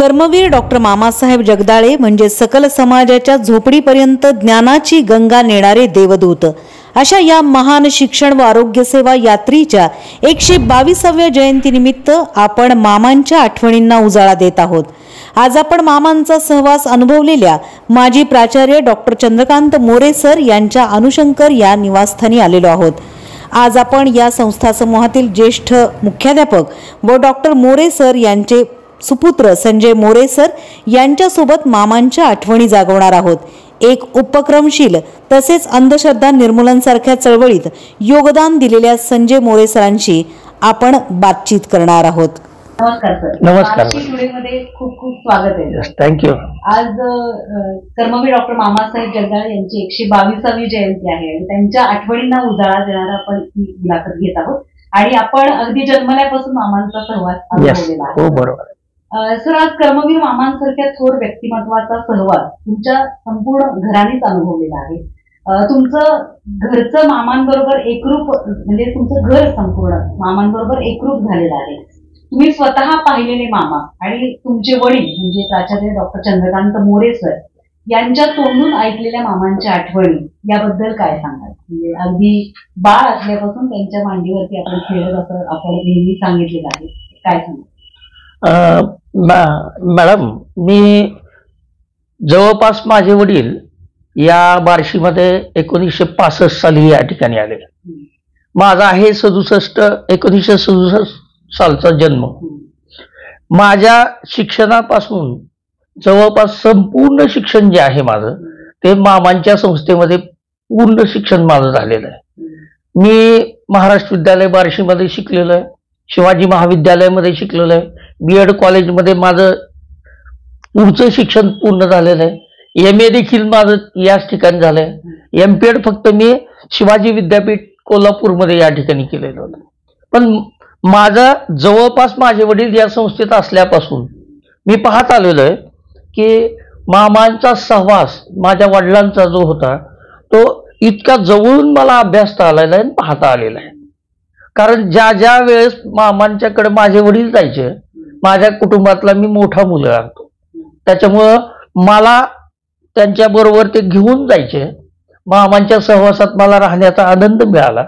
Karmaveer doctor Mamasaheb Jagdale म्हणजे सकल समाजाच्या झोपडीपर्यंत ज्ञानाची गंगा नेणारे देवदूत अशा या महान शिक्षण व आरोग्य सेवा यात्रीच्या 122व्या जयंतीनिमित्त आपण मामांच्या आठवणींना उजाळा देत आहोत। आज आपण मामांचा सहवास अनुभवलेल्या माजी प्राचार्य डॉक्टर चंद्रकांत मोरे सर यांच्या अनुशंकर या निवासस्थानी आलेलो आहोत। आज आपण या संस्था समूहातील ज्येष्ठ मुख्याध्यापक व डॉक्टर मोरे सर यांचे सुपुत्र संजय मोरे सर यांच्यासोबत मामांच्या आठवणी जागवणार आहोत। एक उपक्रमशील तसेच अंधश्रद्धा निर्मूलन सारख्या चळवळीत योगदान दिलेल्या संजय मोरे सरांशी आपण बातचीत करणार आहोत। नमस्कार सर। नमस्कार। मध्ये खूप खूप स्वागत आहे। थँक्यू। आज कर्मवीर डॉक्टर मामासाहेब जगदाळे यांची 122वी जयंती आहे आणि त्यांच्या आठवणींना उजाळा देणारा आपण ही मुलाखत घेत आहोत आणि आपण अगदी जन्मल्यापासून मामांचा सहवास अनुभवलेला आहे। हो बरोबर। सर, आज कर्मवीर मामांसारख्या थोर व्यक्तिमत्वाचा सहवास तुमच्या संपूर्ण घरानेच अनुभवलेला आहे। तुमचं घरचं मामांबरोबर एकरूप म्हणजे तुमचं घर संपूर्ण मामांबरोबर एकरूप झालेलं आहे। तुम्ही स्वतः पाहिलेले मामा आणि तुमचे वडील म्हणजे प्राचार्य डॉक्टर चंद्रकांत मोरे सर यांच्या तोंडून ऐकलेल्या मामांच्या आठवणी याबद्दल काय सांगाल? म्हणजे अगदी बाळ असल्यापासून त्यांच्या मांडीवरती आपण खेळत असं आपण नेहमी सांगितलेलं आहे, काय सांगाल? मॅडम, मी जवळपास माझे वडील या बार्शीमध्ये 1965 साली या ठिकाणी आले। माझा आहे 1967 सालचा जन्म। माझ्या शिक्षणापासून जवळपास संपूर्ण शिक्षण जे आहे माझं ते मामांच्या संस्थेमध्ये पूर्ण शिक्षण माझं झालेलं आहे। मी महाराष्ट्र विद्यालय बार्शीमध्ये शिकलेलो आहे, शिवाजी महाविद्यालयामध्ये शिकलेलो आहे, बीएड कॉलेजमध्ये माझं पुढचं शिक्षण पूर्ण झालेलं आहे, MA देखील माझं याच ठिकाणी झालंय, MPED फक्त मी शिवाजी विद्यापीठ कोल्हापूरमध्ये या ठिकाणी केलेलं होतं। पण माझा जवळपास माझे वडील या संस्थेत असल्यापासून मी पाहत आलेलो आहे की मामांचा सहवास माझ्या वडिलांचा जो होता तो इतका जवळून मला अभ्यासता आलेला आहे, पाहता आलेला आहे। कारण ज्या ज्या वेळेस मामांच्याकडे माझे वडील जायचे, माझ्या कुटुंबातला मी मोठा मुलगा असतो, त्याच्यामुळं मला त्यांच्याबरोबर ते घेऊन जायचे। मामांच्या सहवासात मला राहण्याचा आनंद मिळाला।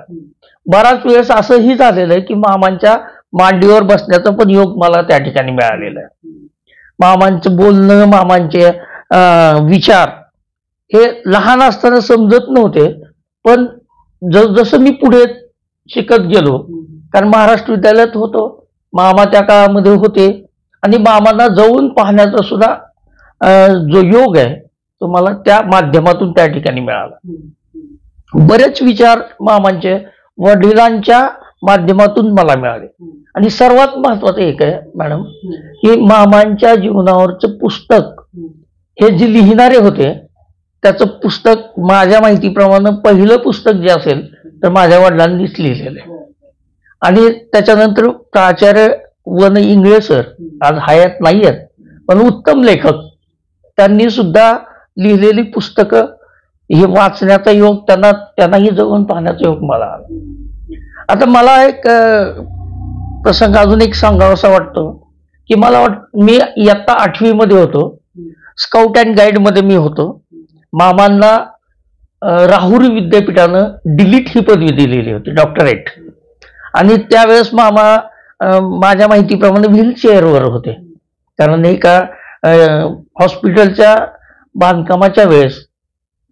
बराच वेळेस असंही झालेलं आहे की मामांच्या मांडीवर बसण्याचा पण योग मला त्या ठिकाणी मिळालेला आहे। मामांचं बोलणं, मामांचे विचार हे लहान असताना समजत नव्हते, पण जसं मी पुढे शिकत गेलो, कारण महाराष्ट्र विद्यालयात होतो, मामा त्या काळामध्ये होते आणि मामांना जाऊन पाहण्याचा सुद्धा जो योग आहे तो मला त्या माध्यमातून त्या ठिकाणी मिळाला। बरेच विचार मामांचे वडिलांच्या माध्यमातून मला मिळाले आणि सर्वात महत्वाचं एक आहे मॅडम की मामांच्या जीवनावरचं पुस्तक हे जे लिहिणारे होते त्याचं पुस्तक माझ्या माहितीप्रमाणे पहिलं पुस्तक जे असेल तर माझ्या वडिलांनीच लिहिलेलं आहे। आणि त्याच्यानंतर प्राचार्य वन इंगळे सर आज हयात नाही आहेत, पण उत्तम लेखक, त्यांनी सुद्धा लिहिलेली पुस्तकं हे वाचण्याचा योग त्यांनाही जवळून पाहण्याचा योग मला आला। आता मला एक प्रसंग अजून एक सांगावासा वाटतो की मला मी इयत्ता 8वी मध्ये होतो, स्काउट अँड गाईड मध्ये मी होतो। मामांना राहुरी विद्यापीठानं डिलीट ही पदवी दिलेली होती, डॉक्टरेट, आणि त्यावेळेस मामा माझ्या माहितीप्रमाणे व्हीलचेअरवर होते, कारण एका हॉस्पिटलच्या बांधकामाच्या वेळेस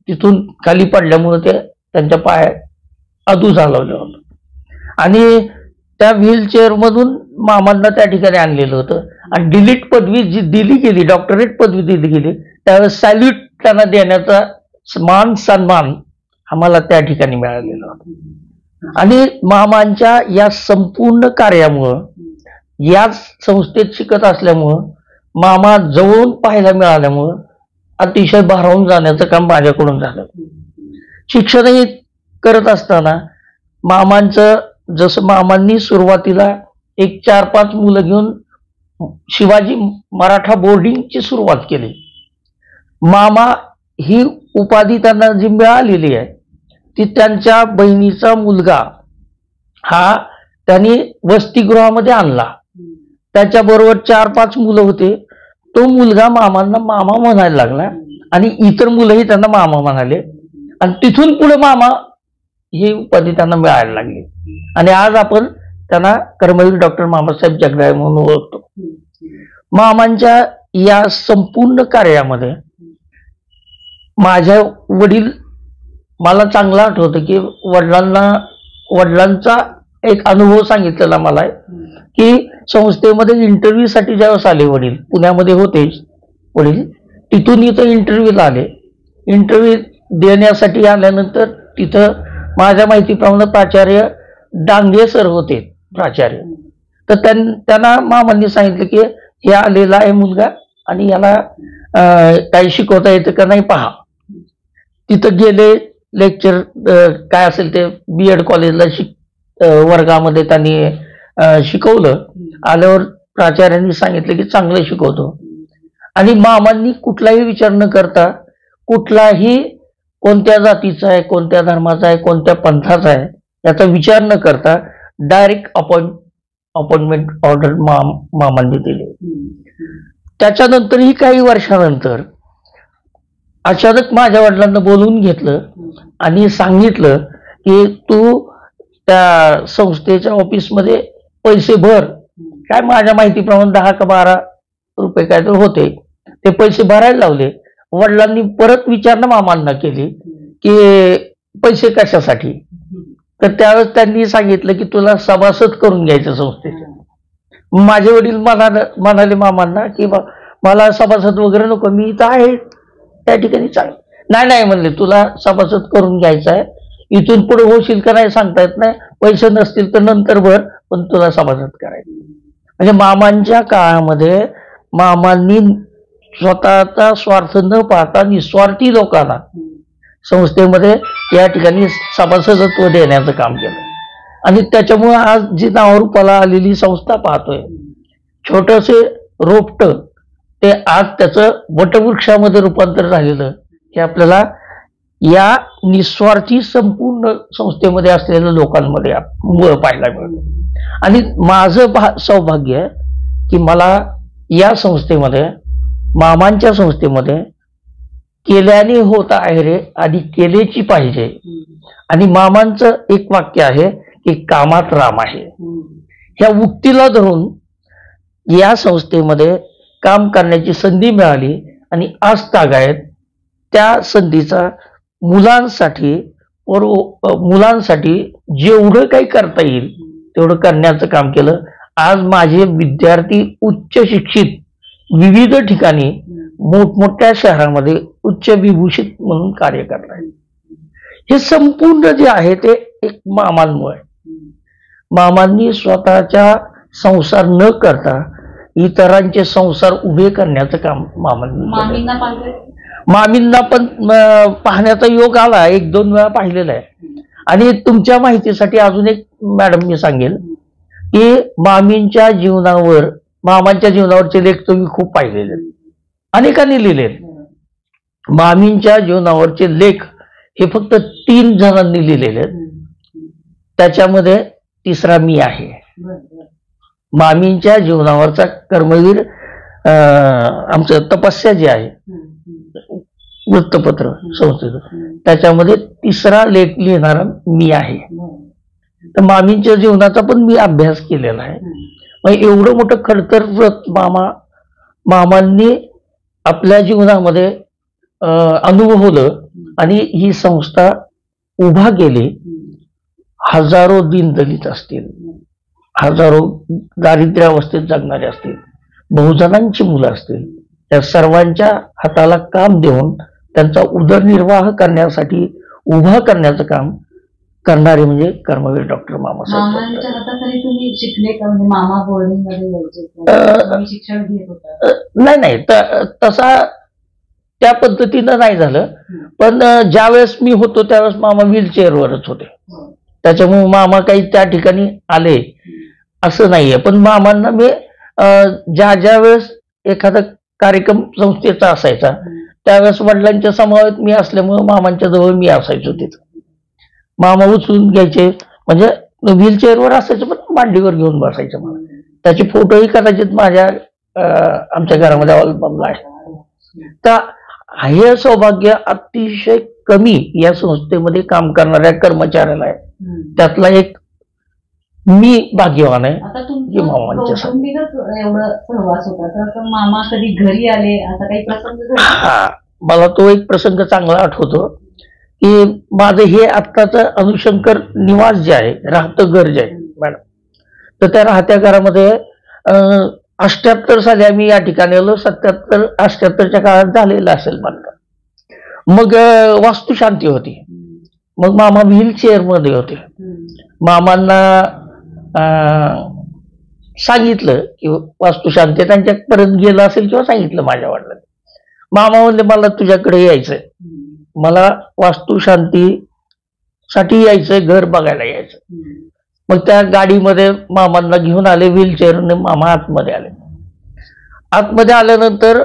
तिथून खाली पडल्यामुळे ते त्यांच्या पायात अधू झालं होतं आणि त्या व्हीलचेअर मधून मामांना त्या ठिकाणी आणलेलं होतं। आणि डिलीट पदवी जी दिली गेली, डॉक्टरेट पदवी दिली गेली, त्यावेळेस सॅल्यूट त्यांना देण्याचा मान सन्मान आम्हाला त्या ठिकाणी मिळालेला होता। आणि मामांच्या या संपूर्ण कार्यामुळं, याच संस्थेत शिकत असल्यामुळं, मामा जवळून पाहायला मिळाल्यामुळं अतिशय भारावून जाण्याचं काम माझ्याकडून झालं। शिक्षणही करत असताना मामांचं, जसं मामांनी सुरुवातीला एक 4-5 मुलं घेऊन शिवाजी मराठा बोर्डिंगची सुरुवात केली। मामा ही उपाधी त्यांना जी मिळालेली आहे ती त्यांच्या बहिणीचा मुलगा हा त्यांनी वसतिगृहामध्ये आणला, त्याच्याबरोबर 4-5 मुलं होते, तो मुलगा मामांना मामा म्हणायला लागला आणि इतर मुलंही त्यांना मामा म्हणाले आणि तिथून पुढे मामा ही उपाधी त्यांना मिळायला लागली आणि आज आपण त्यांना कर्मवीर डॉक्टर मामासाहेब जगदाळे म्हणून ओळखतो. मामांच्या या संपूर्ण कार्यामध्ये माझ्या वडील, मला चांगलं आठवतं की वडिलांचा एक अनुभव सांगितलेला मला आहे की संस्थेमध्ये इंटरव्ह्यू साठी ज्यावेळेस आले वडील, पुण्यामध्ये होते वडील, तिथून इथं इंटरव्ह्यूला आले. इंटरव्ह्यू देण्यासाठी आल्यानंतर तिथं माझ्या माहितीप्रमाणे प्राचार्य डांगे सर होते प्राचार्य. तर त्यांना मामांनी सांगितलं की हे आलेला आहे मुलगा आणि याला काही शिकवता येतं का नाही पहा. तिथं गेले, लेक्चर काय असेल ते BEd कॉलेजला वर्गामध्ये त्यांनी शिकवलं. आल्यावर प्राचार्यांनी सांगितलं की चांगलं शिकवतो आणि मामांनी कुठलाही विचार न करता, कुठलाही कोणत्या जातीचा आहे, कोणत्या धर्माचा आहे, कोणत्या पंथाचा आहे याचा विचार न करता डायरेक्ट अपॉइंटमेंट ऑर्डर मामांनी दिले. त्याच्यानंतरही काही वर्षानंतर अचानक माझ्या वडिलांना बोलवून घेतलं आणि सांगितलं की तू त्या संस्थेच्या ऑफिसमध्ये पैसे भर. काय माझ्या माहितीप्रमाणे 10 का 12 रुपये काय तर होते, ते पैसे भरायला लावले. वडिलांनी परत विचारणा मामांना केली की पैसे कशासाठी. तर त्यावेळेस त्यांनी सांगितलं की तुला सभासद करून घ्यायचं संस्थेचं. माझे वडील म्हणाले मामांना की मला सभासद वगैरे नको, मी इथं आहे त्या ठिकाणी चांगलं. नाही म्हणले, तुला सभासद करून घ्यायचं आहे, इथून पुढे होशील का नाही सांगता येत नाही, पैसे नसतील तर नंतर भर, पण तुला सभासद करायचं. म्हणजे मामांच्या काळामध्ये मामांनी स्वतःचा स्वार्थ न पाहता निस्वार्थी लोकांना संस्थेमध्ये या ठिकाणी सभासदत्व देण्याचं काम केलं आणि त्याच्यामुळे आज जी नावारूपाला आलेली संस्था पाहतोय, छोटसे रोपट ते आज त्याचं वटवृक्षामध्ये रूपांतर झालेलं, हे आपल्याला या निस्वार्थी संपूर्ण संस्थेमध्ये असलेल्या लोकांमध्ये पाहायला मिळतं. आणि माझं सौभाग्य आहे की मला या संस्थेमध्ये, मामांच्या संस्थेमध्ये केल्याने होत आहे रे आणि केलेची पाहिजे. आणि मामांचं एक वाक्य आहे की कामात राम आहे. ह्या उक्तीला धरून या संस्थेमध्ये काम करण्याची संधी मिळाली आणि आज तागायत त्या संधीचा मुलांसाठी जेवढं काही करता येईल तेवढं करण्याचं काम केलं. आज माझे विद्यार्थी उच्च शिक्षित विविध ठिकाणी मोठमोठ्या शहरांमध्ये उच्च विभूषित म्हणून कार्य करत आहेत. हे संपूर्ण जे आहे ते एक मामांमुळे. मामांनी स्वतःच्या संसार न करता इतरांचे संसार उभे करण्याचं काम मामांनी. मामींना पण पाहण्याचा योग आला, 1-2 वेळा पाहिलेला आहे. आणि तुमच्या माहितीसाठी अजून एक मॅडम मी सांगेल की मामांच्या जीवनावरचे लेख तुम्ही खूप पाहिलेले, अनेकांनी लिहिले. मामींच्या जीवनावरचे लेख हे फक्त 3 जणांनी लिहिलेले आहेत. त्याच्यामध्ये तिसरा मी आहे. मामींच्या जीवनावरचा कर्मवीर आमचं तपस्या जे आहे वृत्तपत्र संस्थेचं, त्याच्यामध्ये तिसरा लेख लिहिणारा मी आहे. तर मामींच्या जीवनाचा पण मी अभ्यास केलेला आहे. मग एवढं मोठं खडतर व्रत मामांनी आपल्या जीवनामध्ये अनुभवलं आणि ही संस्था उभा केली. हजारो दीनदलित असतील, हजारो दारिद्र्यावस्थेत जगणारे असतील, बहुजनांची मुलं असतील, त्या सर्वांच्या हाताला काम देऊन त्यांचा उदरनिर्वाह करण्यासाठी उभा करण्याचं काम करणारे म्हणजे कर्मवीर डॉक्टर मामासाहेब. नाही तसा त्या पद्धतीनं नाही झालं. पण ज्यावेळेस मी होतो त्यावेळेस मामा व्हीलचेअरवरच होते, त्याच्यामुळे मामा काही त्या ठिकाणी आले असं नाहीये. पण मामांना मी ज्या वेळेस एखादा कार्यक्रम संस्थेचा असायचा त्यावेळेस वडिलांच्या समवेत मी असल्यामुळे मामांच्या जवळ मी असायचो. तिथं मामा उचलून घ्यायचे, म्हणजे व्हीलचेअरवर असायचं पण मांडीवर घेऊन बसायचं. मला त्याचे फोटोही कदाचित माझ्या आमच्या घरामध्ये अल्बमला आहे. तर हे सौभाग्य अतिशय कमी या संस्थेमध्ये काम करणाऱ्या कर्मचाऱ्याला आहे. त्यातला एक मी भाग्यवान आहे. आता तुमच्या कौटुंबिकच एवढं सहवास होता, तर मामा कधी घरी आले असा काही प्रसंग घडला? हा, मला तो एक प्रसंग चांगला आठवतो की माझं हे आत्ताच अनुशंकर निवास जे आहे, राहतं घर जे आहे मॅडम, तर त्या राहत्या घरामध्ये 78 साली आम्ही या ठिकाणी आलो. 77-78च्या काळात झालेलं असेल मला. मग वास्तुशांती होती. मग मामा व्हीलचेअर मध्ये होते. मामांना सांगितलं की वास्तुशांती त्यांच्यापर्यंत गेलं असेल किंवा सांगितलं माझ्या वडिलांनी. मामा म्हणले मला तुझ्याकडे यायचंय, मला वास्तुशांतीसाठी यायचंय, घर बघायला यायचं. मग त्या गाडीमध्ये मामांना घेऊन आले, व्हीलचेअरने मामा आतमध्ये आले. आतमध्ये आल्यानंतर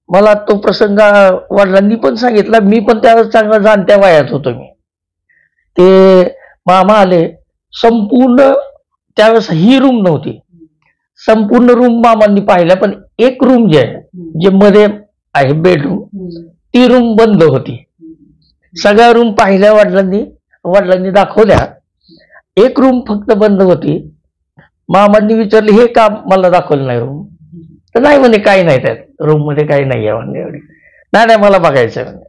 मला तो प्रसंग वडिलांनी पण सांगितला. मी पण त्यावेळेस चांगला जाणत्या वयात होतो. मी ते मामा आले, संपूर्ण त्यावेळेस ही रूम नव्हती, संपूर्ण रूम मामांनी पाहिल्या, पण एक रूम जे आहे, जे मध्ये आहे बेडरूम, ती रूम बंद होती. सगळ्या रूम पाहिल्या वडिलांनी दाखवल्या, एक रूम फक्त बंद होती. मामांनी विचारले हे का मला दाखवलं नाही रूम? तर नाही म्हणे, काही नाही त्यात रूम मध्ये, काही नाही आहे म्हणले. एवढी नाही मला बघायचं म्हणे.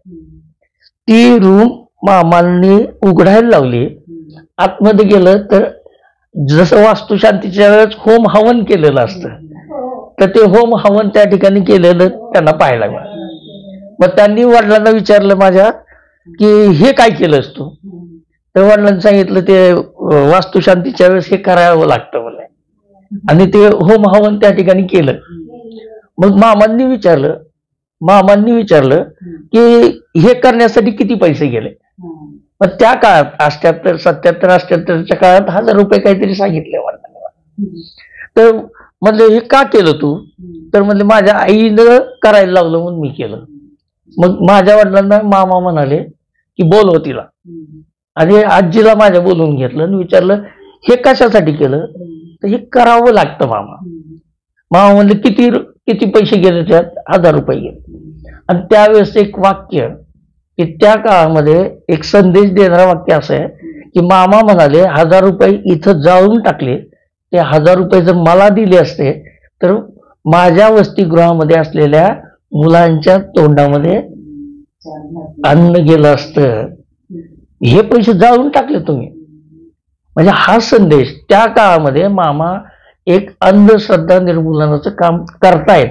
ती रूम मामांनी उघडायला लावली. आतमध्ये गेलं तर जसं वास्तुशांतीच्या वेळेस होम हवन केलेलं असतं, तर ते होम हवन त्या ठिकाणी केलेलं त्यांना पाहायला मिळालं. मग त्यांनी वडिलांना विचारलं माझ्या की हे काय केलंस तू? तर वडिलांनी सांगितलं ते वास्तुशांतीच्या वेळेस हे करावं लागतं मला, आणि ते होम हवन त्या ठिकाणी केलं. मग मामांनी विचारलं की हे करण्यासाठी किती पैसे गेले? मग त्या काळात 77-78च्या काळात 1000 रुपये काहीतरी सांगितले वडिलांना. तर म्हणले हे का केलं तू? तर म्हणले माझ्या आईनं करायला लावलं म्हणून मी केलं. मग माझ्या वडिलांना मामा म्हणाले की बोलव तिला, आणि आजीला माझ्या बोलवून घेतलं आणि विचारलं हे कशासाठी केलं? तर हे करावं लागतं मामा म्हणले किती पैसे गेले? त्यात 1000 रुपये गेले. आणि त्यावेळेस एक वाक्य की त्या काळामध्ये एक संदेश देणारं वाक्य असं आहे की मामा म्हणाले 1000 रुपये इथं जाळून टाकले, ते 1000 रुपये जर मला दिले असते तर माझ्या वसतिगृहामध्ये असलेल्या मुलांच्या तोंडामध्ये अन्न गेलं असतं, हे पैसे जाळून टाकले तुम्ही. म्हणजे हा संदेश त्या काळामध्ये मामा एक अंधश्रद्धा निर्मूलनाचं काम करतायत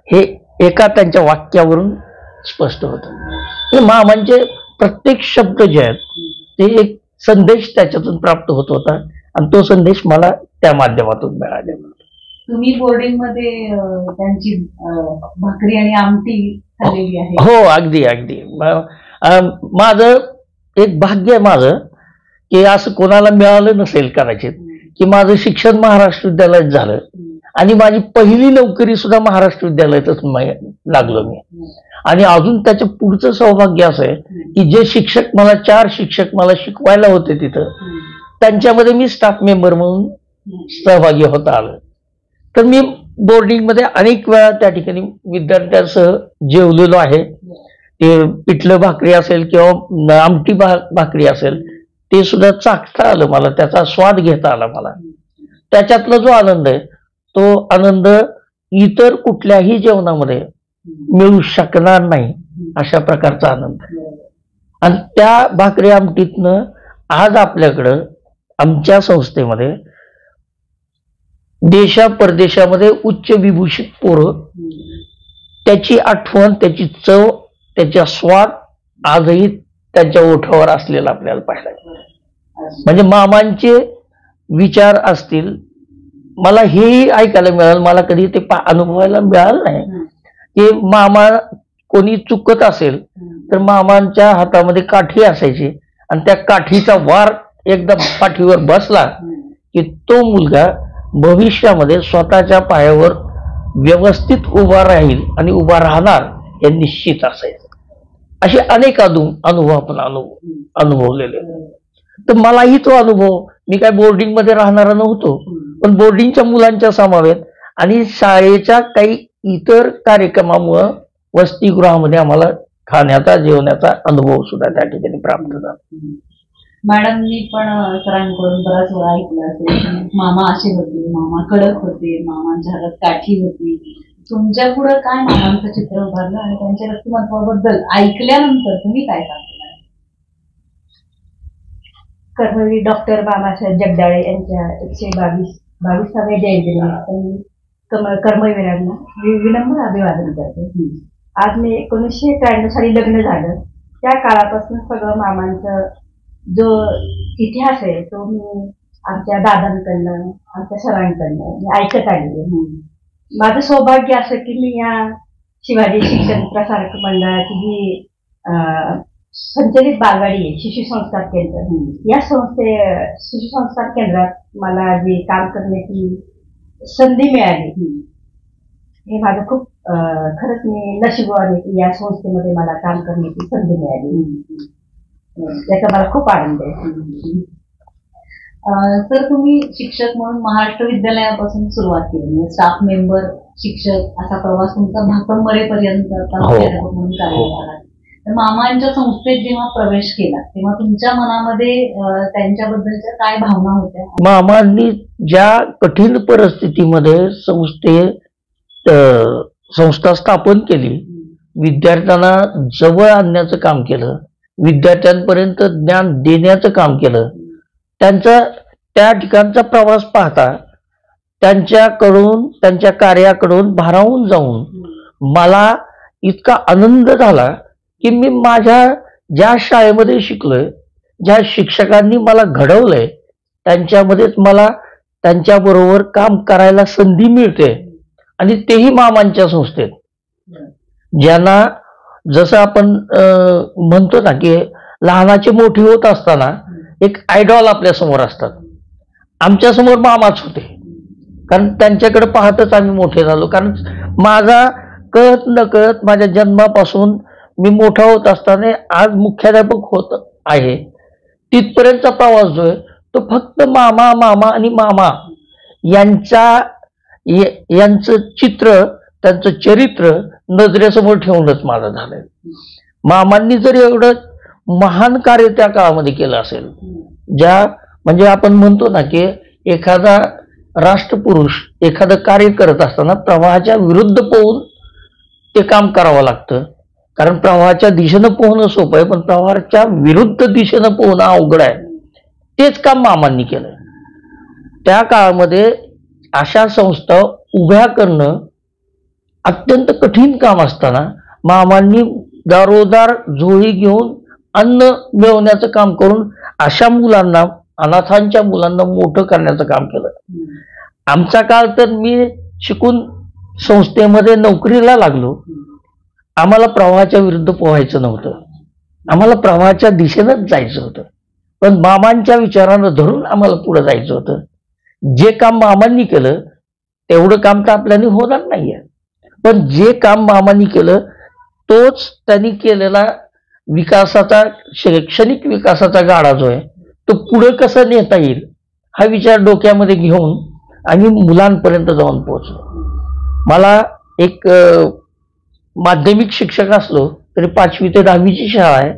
हे एका त्यांच्या वाक्यावरून स्पष्ट होतं. मामांचे प्रत्येक शब्द जे आहेत ते एक संदेश त्याच्यातून प्राप्त होत होता, आणि तो संदेश मला त्या माध्यमातून मिळालेला. तुम्ही बोर्डिंग मध्ये त्यांची भाकरी आणि आमटी खाल्लेली आहे? हो, अगदी अगदी. माझं एक भाग्य आहे माझं की असं कोणाला मिळालं नसेल कदाचित, की माझं शिक्षण महाराष्ट्र विद्यालयात झालं, आणि माझी पहिली नोकरी सुद्धा महाराष्ट्र विद्यालयातच लागलो मी. आणि अजून त्याचं पुढचं सौभाग्य असं आहे की जे शिक्षक मला 4 शिक्षक मला शिकवायला होते तिथं, त्यांच्यामध्ये मी स्टाफ मेंबर म्हणून सहभागी होता आलं. तर मी बोर्डिंगमध्ये अनेक वेळा त्या ठिकाणी विद्यार्थ्यांसह जेवलेलो आहे. ते पिठलं भाकरी असेल किंवा आमटी भाकरी असेल, ते सुद्धा चाखता आलं मला, त्याचा स्वाद घेता आला मला. त्याच्यातला जो आनंद आहे तो आनंद इतर कुठल्याही जेवणामध्ये मिळू शकणार नाही, अशा प्रकारचा आनंद. आणि त्या भाकरी आमटीतनं आज आपल्याकडं आमच्या संस्थेमध्ये देशा परदेशामध्ये उच्च विभूषित पोरं, त्याची आठवण, त्याची चव, त्याचा स्वाद आजही त्यांच्या ओठावर असलेला आपल्याला पाहायला. म्हणजे मामांचे विचार असतील, मला हेही ऐकायला मिळालं, मला कधी ते अनुभवायला मिळालं नाही की मामा कोणी चुकत असेल तर मामांच्या हातामध्ये काठी असायची, आणि त्या काठीचा वार एकदा पाठीवर बसला की तो मुलगा भविष्यामध्ये स्वतःच्या पायावर व्यवस्थित उभा राहील आणि उभा राहणार हे निश्चित असायचं. असे अनेक अनुभव आपण अनुभवलेले. तर मलाही तो अनुभव, मी काय बोर्डिंग मध्ये राहणारा नव्हतो, पण बोर्डिंगच्या मुलांच्या समवेत आणि शाळेच्या काही इतर कार्यक्रमामुळं वसतिगृहामध्ये आम्हाला खाण्याचा जेवण्याचा अनुभव सुद्धा त्या ठिकाणी प्राप्त झाला. मॅडमनी पण सरांकडून बराच वेळा ऐकलं असेल, मामा असे होते, मामा कडक होते, मामांच्या हातात काठी होती. तुमच्या पुढे काय मामांचं चित्र उभारलं आणि त्यांच्या व्यक्तिमत्वाबद्दल ऐकल्यानंतर तुम्ही काय सांगता? कर्मवीर डॉक्टर बाबासाहेब जगदाळे यांच्या 122व्या जयंतीनिमित्त कर्मवीरांना विनम्र अभिवादन करते. आज मी 1993 साली लग्न झालं. त्या काळापासून सगळं मामांचं जो इतिहास आहे तो मी आमच्या दादांकडनं, आमच्या सरांकडनं मी ऐकत आलेली आहे. माझं सौभाग्य असं की मी या शिवाजी शिक्षण प्रसारक मंडळाची जी संचलित बालवाडी आहे, शिशु संस्कार केंद्र, या शिशु संस्कार केंद्रात मला जे काम करण्याची संधी मिळाली हे माझं खूप खरंच मी नशीबवान की या संस्थेमध्ये मला काम करण्याची संधी मिळाली. याचा मला खूप आनंद आहे. तर तुम्ही शिक्षक म्हणून महाराष्ट्र विद्यालयापासून सुरुवात केली, स्टाफ मेंबर, शिक्षक असा प्रवास तुमचा भाकंबरेपर्यंत म्हणून कार्यरत आला. तर मामांच्या संस्थेत जेव्हा प्रवेश केला तेव्हा तुमच्या मनामध्ये त्यांच्याबद्दलच्या काय भावना होत्या? मामांनी ज्या कठीण परिस्थितीमध्ये संस्था स्थापन केली, विद्यार्थ्यांना जवळ आणण्याचं काम केलं, विद्यार्थ्यांपर्यंत ज्ञान देण्याचं काम केलं. त्यांचा त्या ठिकाणचा प्रवास पाहता त्यांच्याकडून, त्यांच्या कार्याकडून भारावून जाऊन मला इतका आनंद झाला की मी माझ्या ज्या शाळेमध्ये शिकलोय, ज्या शिक्षकांनी मला घडवलंय, त्यांच्यामध्येच मला त्यांच्याबरोबर काम करायला संधी मिळते. आणि तेही मामांच्या संस्थेत, ज्यांना जसं आपण म्हणतो ना की लहानाचे मोठे होत असताना एक आयडॉल आपल्या समोर असतात. आमच्या समोर मामाच होते, कारण त्यांच्याकडे पाहतच आम्ही मोठे झालो. कारण माझा कळत न कळत माझ्या जन्मापासून मी मोठा होत असताना आज मुख्याध्यापक होत आहे, तिथपर्यंतचा प्रवास जो आहे तो फक्त मामा, मामा आणि मामा यांचं चित्र, त्यांचं चरित्र नजरेसमोर ठेवूनच माझं झालंय. मामांनी जर एवढं महान कार्य त्या काळामध्ये केलं असेल, म्हणजे आपण म्हणतो ना की एखादा राष्ट्रपुरुष एखादं कार्य करत असताना प्रवाहाच्या विरुद्ध पोहून ते काम करावं लागतं. कारण प्रवाहाच्या दिशेनं पोहणं सोपं आहे, पण प्रवाहाच्या विरुद्ध दिशेनं पोहणं अवघड आहे. तेच काम मामांनी केलं. त्या काळामध्ये अशा संस्था उभ्या करणं अत्यंत कठीण काम असताना मामांनी दारोदार झोळी घेऊन अन्न मिळवण्याचं काम करून अशा मुलांना, अनाथांच्या मुलांना मोठं करण्याचं काम केलं. आमचा काळ तर मी शिकून संस्थेमध्ये नोकरीला लागलो, आम्हाला प्रवाहाच्या विरुद्ध पोहायचं नव्हतं, आम्हाला प्रवाहाच्या दिशेनंच जायचं होतं. पण मामांच्या विचारानं धरून आम्हाला पुढे जायचं होतं. जे काम मामांनी केलं तेवढं काम तर आपल्याला होणार नाहीये, पण जे काम मामांनी केलं तोच त्यांनी केलेला विकासाचा, शैक्षणिक विकासाचा गाडा जो आहे तो पुढे कसा नेता येईल हा विचार डोक्यामध्ये घेऊन आम्ही मुलांपर्यंत जाऊन पोहोचलो. मला एक माध्यमिक शिक्षक असलो तरी 5वी ते 10वीची शाळा आहे.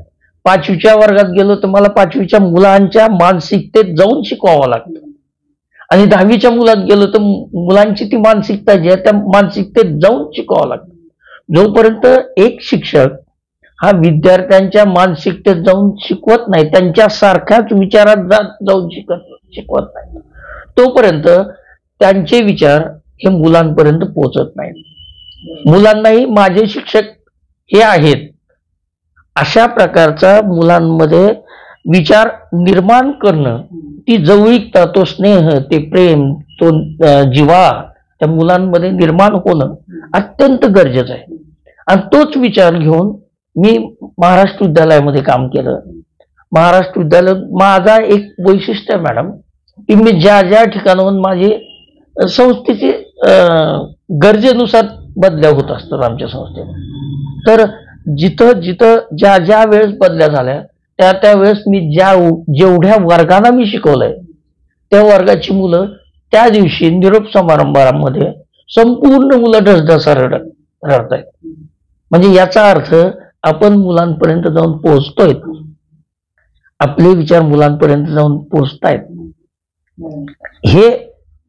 5वीच्या वर्गात गेलो तर मला 5वीच्या मुलांच्या मानसिकतेत जाऊन शिकवावं लागतं, आणि 10वीच्या मुलात गेलो तर मुलांची ती मानसिकता जी आहे त्या मानसिकतेत जाऊन शिकवावं लागतं. जोपर्यंत एक शिक्षक हा विद्यार्थ्यांच्या मानसिकतेत जाऊन शिकवत नाही, त्यांच्या सारख्याच विचारात जाऊन शिकवत नाही, तोपर्यंत त्यांचे विचार हे मुलांपर्यंत पोहोचत नाहीत. मुलांनाही माझे शिक्षक हे आहेत अशा प्रकारचा मुलांमध्ये विचार निर्माण करणं, ती जवळीकता, तो स्नेह, ते प्रेम, तो जिव्हाळा त्या मुलांमध्ये निर्माण होणं अत्यंत गरजेचं आहे. आणि तोच विचार घेऊन मी महाराष्ट्र विद्यालयामध्ये काम केलं. महाराष्ट्र विद्यालय माझा एक वैशिष्ट्य आहे मॅडम, की मी ज्या ज्या ठिकाणाहून माझी संस्थेची गरजेनुसार बदल्या होत असतात आमच्या संस्थेत, तर जिथं जिथं ज्या ज्या वेळेस बदल्या झाल्या त्या वेळेस मी जेवढ्या वर्गांना मी शिकवलंय त्या वर्गाची मुलं त्या दिवशी निरोप समारंभामध्ये संपूर्ण मुलं ढसढसा रडतायत. म्हणजे याचा अर्थ आपण मुलांपर्यंत जाऊन पोहोचतोय, आपले विचार मुलांपर्यंत जाऊन पोहोचतायत. हे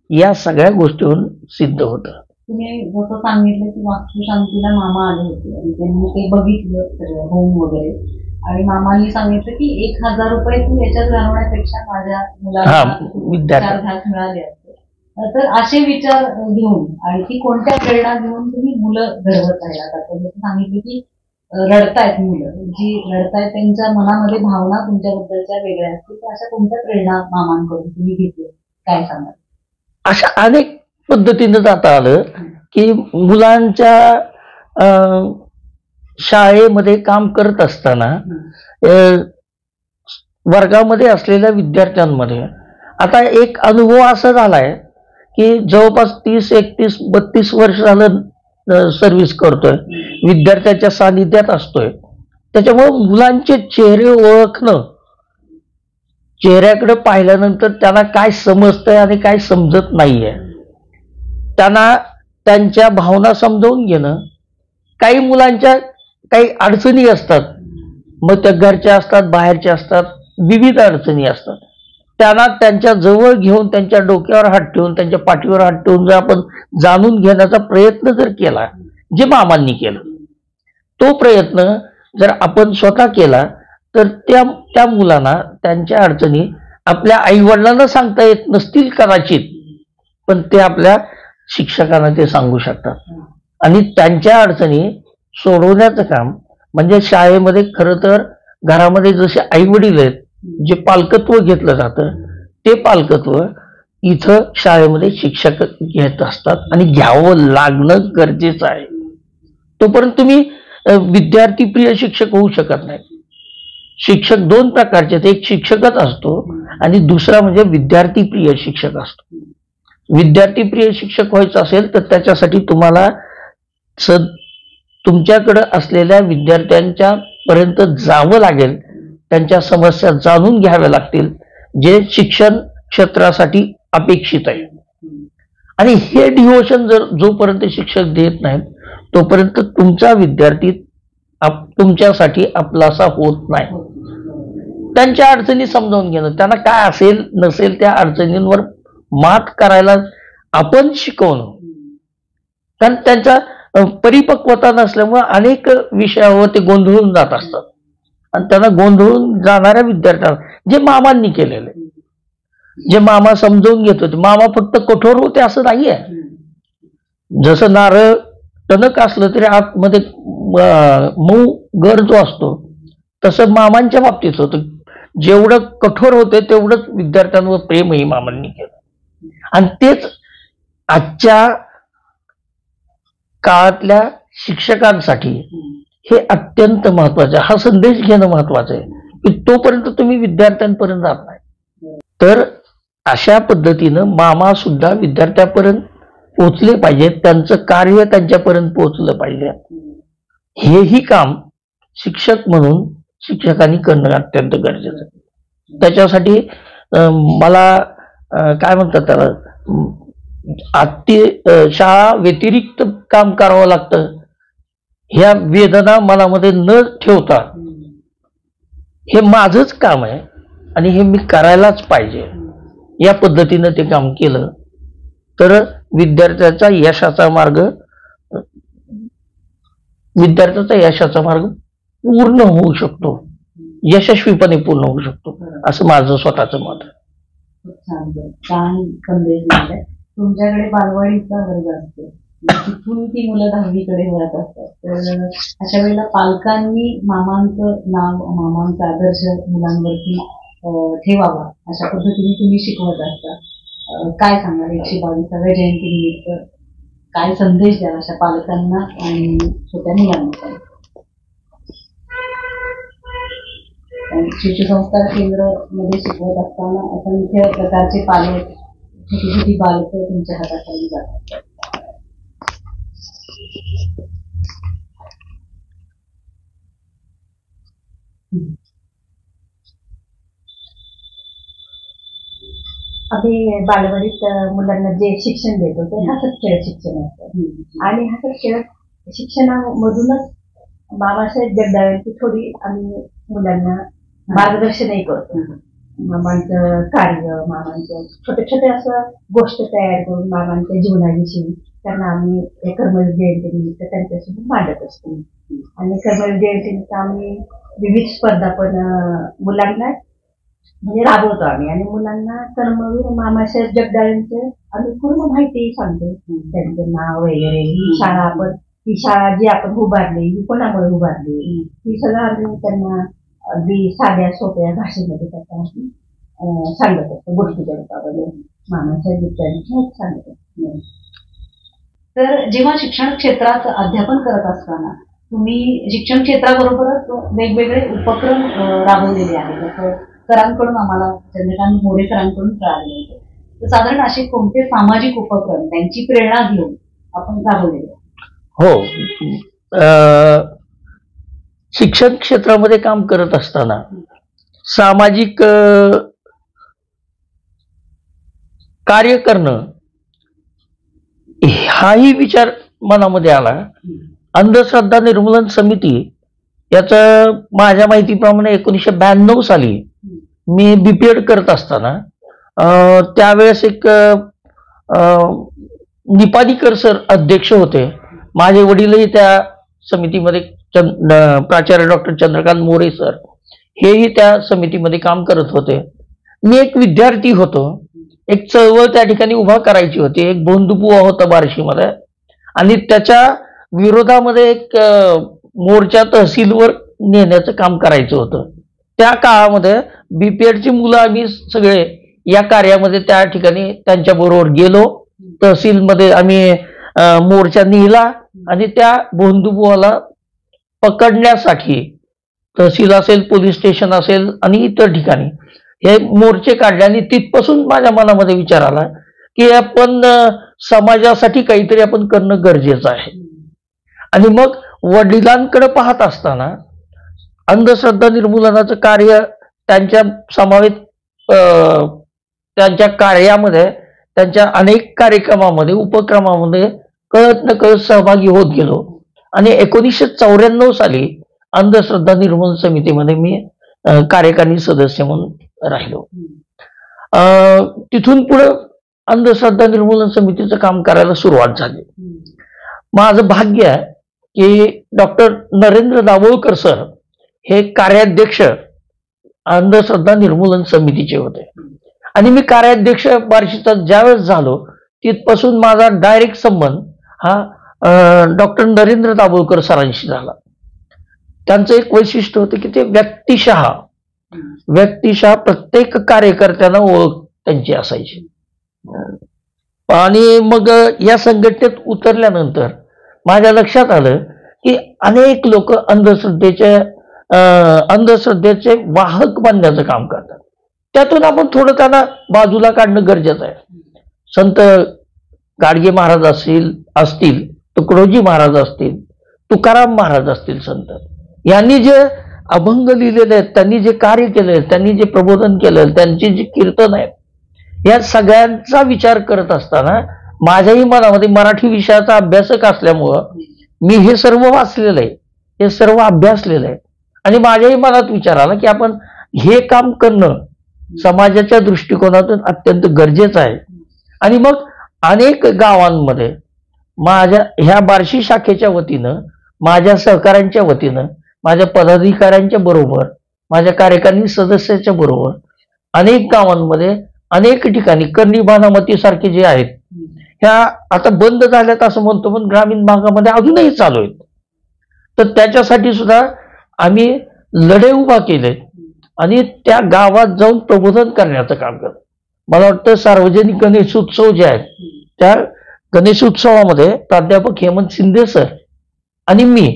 या सगळ्या गोष्टीवरून सिद्ध होतं. तुम्ही जसं सांगितलं की वास्तुशांतीला मामा आले होते आणि त्यांनी ते बघितलं होम वगैरे, आणि मामांनी सांगितलं की 1,000 रुपये तू याच्यात घालवण्यापेक्षा माझ्या मुलाला विद्यार्थी घास मिळाले असते. तर असे विचार घेऊन आणखी कोणत्या प्रेरणा घेऊन तुम्ही मुलं घडवत आहे? आता जसं सांगितलं की रडतायत मुलं, जी रडतायत त्यांच्या मनामध्ये भावना तुमच्याबद्दलच्या वेगळ्या असतील, तर अशा कोणत्या प्रेरणा मामांकडून तुम्ही घेतल्या, काय सांगाल? अशा अनेक पद्धतीनं जाता आलं की मुलांच्या शाळेमध्ये काम करत असताना वर्गामध्ये असलेल्या विद्यार्थ्यांमध्ये आता एक अनुभव असा झालाय की जवळपास 30, 31, 32 वर्ष झालं सर्व्हिस करतोय, विद्यार्थ्याच्या सानिध्यात असतोय. त्याच्यामुळे मुलांचे चेहरे ओळखणं, चेहऱ्याकडे पाहिल्यानंतर त्यांना काय समजतंय आणि काय समजत नाहीये, त्यांना त्यांच्या भावना समजावून घेणं. काही मुलांच्या काही अडचणी असतात, मग त्या घरच्या असतात, बाहेरच्या असतात, विविध अडचणी असतात. त्यांना त्यांच्या जवळ घेऊन त्यांच्या डोक्यावर हात ठेवून त्यांच्या पाठीवर हात ठेवून जर आपण जाणून घेण्याचा प्रयत्न जर केला, जे मामांनी केलं, तो प्रयत्न जर आपण स्वतः केला तर त्या मुलांना त्यांच्या अडचणी आपल्या आईवडिलांना सांगता येत नसतील कदाचित, पण ते आपल्या शिक्षकांना ते सांगू शकतात. आणि त्यांच्या अडचणी सोडवण्याचं काम म्हणजे शाळेमध्ये खरं तर घरामध्ये जसे आई वडील आहेत, जे पालकत्व घेतलं जातं, ते पालकत्व इथं शाळेमध्ये शिक्षक घेत असतात आणि घ्यावं लागणं गरजेचं आहे. तोपर्यंत तुम्ही विद्यार्थीप्रिय शिक्षक होऊ शकत नाही. शिक्षक दोन प्रकारचे आहेत, एक शिक्षकच असतो आणि दुसरा म्हणजे विद्यार्थीप्रिय शिक्षक असतो. विद्यार्थीप्रिय शिक्षक व्हायचं असेल तर त्याच्यासाठी तुम्हाला तुमच्याकडे असलेल्या विद्यार्थ्यांच्या पर्यंत जावं लागेल, त्यांच्या समस्या जाणून घ्याव्या लागतील, जे शिक्षण क्षेत्रासाठी अपेक्षित आहे. आणि हे डिव्होशन जर जोपर्यंत शिक्षक देत नाहीत तोपर्यंत तुमचा विद्यार्थी तुमच्यासाठी आपलासा होत नाही. त्यांच्या अडचणी समजावून घेणं, त्यांना काय असेल नसेल त्या अडचणींवर मात करायला आपण शिकवणं. कारण त्यांचा परिपक्वता नसल्यामुळे अनेक विषयावर ते गोंधळून जात असतात आणि त्यांना गोंधळून जाणाऱ्या विद्यार्थ्यांना जे मामांनी केलेले, जे मामा समजावून घेत होते, मामा फक्त कठोर होते असं नाहीये. जसं नारळ टणक असलं तरी आतमध्ये मऊ गर जो असतो, तसं मामांच्या बाबतीत होतं. जेवढं कठोर होते तेवढंच विद्यार्थ्यांवर प्रेमही मामांनी केलं. आणि तेच आजच्या काळातल्या शिक्षकांसाठी हे अत्यंत महत्वाचं आहे. हा संदेश घेणं महत्वाचं आहे की तोपर्यंत तुम्ही विद्यार्थ्यांपर्यंत जात नाही. तर अशा पद्धतीनं मामा सुद्धा विद्यार्थ्यापर्यंत पोचले पाहिजेत, त्यांचं कार्य त्यांच्यापर्यंत पोचलं पाहिजे. हेही काम शिक्षक म्हणून शिक्षकांनी करणं अत्यंत गरजेचं आहे. त्याच्यासाठी मला काय म्हणतात त्याला, शाळा व्यतिरिक्त काम करावं लागतं. ह्या वेदना मनामध्ये न ठेवता हे माझंच काम आहे आणि हे मी करायलाच पाहिजे, या पद्धतीनं ते काम केलं तर विद्यार्थ्याचा यशाचा मार्ग पूर्ण होऊ शकतो, यशस्वीपणे पूर्ण होऊ शकतो, असं माझं स्वतःचं मत आहे. छान संदेश दिलाय. तुमच्याकडे बालवाडीचा वर्ग असतो, तिथून ती मुलं 10वीकडे वळत असतात, तर अशा वेळेला पालकांनी मामांचं नाव, मामांचा आदर्श मुलांवरती ठेवावा अशा पद्धतीने तुम्ही शिकवत असता. काय सांगाल 122व्या जयंतीनिमित्त काय संदेश द्या अशा पालकांना आणि छोट्या मुलांना? शिशु संस्कार केंद्र मध्ये शिकवत असताना असंख्य प्रकारचे पालक, छोटी छोटी बालकं तुमच्या हाताखाली जातात. आम्ही बालवाडीत मुलांना जे शिक्षण देतो ते हसत खेळत शिक्षण असतं आणि हसत खेळत शिक्षणामधूनच बाबासाहेब जगदाळेंची थोडी आम्ही मुलांना मार्गदर्शनही करतो. मामांचं कार्य, मामांचं छोटे छोटे असं गोष्ट तयार करून मामांच्या जीवनाविषयी त्यांना आम्ही कर्मवीर जयंतीनिमित्त त्यांच्यासोबत मांडत असतो. आणि कर्मवीर जयंतीनिमित्त आम्ही विविध स्पर्धा पण मुलांना म्हणजे राबवतो आम्ही आणि मुलांना कर्मवीर मामासाहेब जगदाळेंचे आम्ही पूर्ण माहिती सांगतो. त्यांचं नाव वगैरे, ही शाळा आपण, ही शाळा जी आपण उभारली ही कोणामुळे उभारली, ही सगळं आम्ही त्यांना अगदी साध्या सोप्या भाषेमध्ये त्याचा सांगत असतो. गोष्टीच्या रूपामध्ये मामासाहेब जगदाळेंची सांगत असतो. तर जेव्हा शिक्षण क्षेत्रात अध्यापन करत असताना तुम्ही शिक्षण क्षेत्राबरोबरच वेगवेगळे उपक्रम राबवलेले आहेत, जसं सरांकडून आम्हाला चंद्रकांत मोरे सरांकडून कळाले होते. तर साधारण असे कोणते सामाजिक उपक्रम त्यांची प्रेरणा घेऊन आपण राबवलेले? हो, शिक्षण क्षेत्रामध्ये काम करत असताना सामाजिक कार्य करणं हाही विचार मनामध्ये आला. अंधश्रद्धा निर्मूलन समिती याचं माझ्या माहितीप्रमाणे 1992 साली मी बीपीएड करत असताना त्यावेळेस एक निपाणीकर सर अध्यक्ष होते. माझे वडीलही त्या समितीमध्ये प्राचार्य डॉक्टर चंद्रकांत मोरे सर हेही त्या समितीमध्ये काम करत होते. मी एक विद्यार्थी होतो. एक चळवळ त्या ठिकाणी उभा करायची होती. एक बोंधुबुवा होता बार्शीमध्ये आणि त्याच्या विरोधामध्ये एक मोर्चा तहसीलवर नेण्याचं काम करायचं होतं. त्या काळामध्ये बीपीएडची मुलं आम्ही सगळे या कार्यामध्ये त्या ठिकाणी त्यांच्या बरोबर गेलो. तहसीलमध्ये आम्ही मोर्चा नेला आणि त्या बोंधुबुवाला पकडण्यासाठी तहसील असेल, पोलीस स्टेशन असेल आणि इतर ठिकाणी हे मोर्चे काढले. आणि तिथपासून माझ्या मनामध्ये विचार आला की आपण समाजासाठी काहीतरी आपण करणं गरजेचं आहे. आणि मग वडिलांकडे पाहत असताना अंधश्रद्धा निर्मूलनाचं कार्य त्यांच्या समावेत त्यांच्या कार्यामध्ये, त्यांच्या अनेक कार्यक्रमामध्ये, उपक्रमामध्ये कळत न कळत सहभागी होत गेलो. आणि 1994 साली अंधश्रद्धा निर्मूलन समितीमध्ये मी कार्यकारी सदस्य म्हणून राहिलो. तिथून पुढे अंधश्रद्धा निर्मूलन समितीचं काम करायला सुरुवात झाली. माझं भाग्य आहे की डॉक्टर नरेंद्र दाभोळकर सर हे कार्याध्यक्ष अंधश्रद्धा निर्मूलन समितीचे होते. आणि मी कार्याध्यक्ष बार्शीचा ज्यावेळेस झालो तिथपासून माझा डायरेक्ट संबंध हा डॉक्टर नरेंद्र दाभोळकर सरांशी झाला. त्यांचं एक वैशिष्ट्य होतं की ते व्यक्तिशः प्रत्येक कार्यकर्त्यांना ओळख त्यांची असायची. आणि मग या संघटनेत उतरल्यानंतर माझ्या लक्षात आलं की अनेक लोक अंधश्रद्धेचे वाहक बनण्याचं काम करतात. त्यातून आपण थोडं त्यांना बाजूला काढणं गरजेचं आहे. संत गाडगे महाराज असतील, तुकडोजी महाराज असतील, तुकाराम महाराज असतील, संत यांनी जे अभंग लिहिलेले आहेत, त्यांनी जे कार्य केले, त्यांनी जे प्रबोधन केलं, त्यांची जी कीर्तन आहेत, या सगळ्यांचा विचार करत असताना माझ्याही मनामध्ये मराठी विषयाचा अभ्यासक असल्यामुळं मी हे सर्व वाचलेलं आहे, हे सर्व अभ्यासलेलं आहे. आणि माझ्याही मनात विचार आला की आपण हे काम करणं समाजाच्या दृष्टिकोनातून अत्यंत गरजेचं आहे. आणि मग अनेक गावांमध्ये माझ्या ह्या बार्शी शाखेच्या वतीनं, माझ्या सहकाऱ्यांच्या वतीनं, माझ्या पदाधिकाऱ्यांच्या बरोबर, माझ्या कार्यकारी सदस्याच्या बरोबर अनेक गावांमध्ये, अनेक ठिकाणी करणी बाणामती सारखे जे आहेत ह्या आता बंद झाल्यात असं म्हणतो, पण ग्रामीण भागामध्ये अजूनही चालू आहेत. तर त्याच्यासाठी सुद्धा आम्ही लढे उभा केले आणि त्या गावात जाऊन प्रबोधन करण्याचं काम करतो. मला वाटतं सार्वजनिक गणेशोत्सव जे आहेत त्या गणेशोत्सवामध्ये प्राध्यापक हेमंत शिंदे सर आणि मी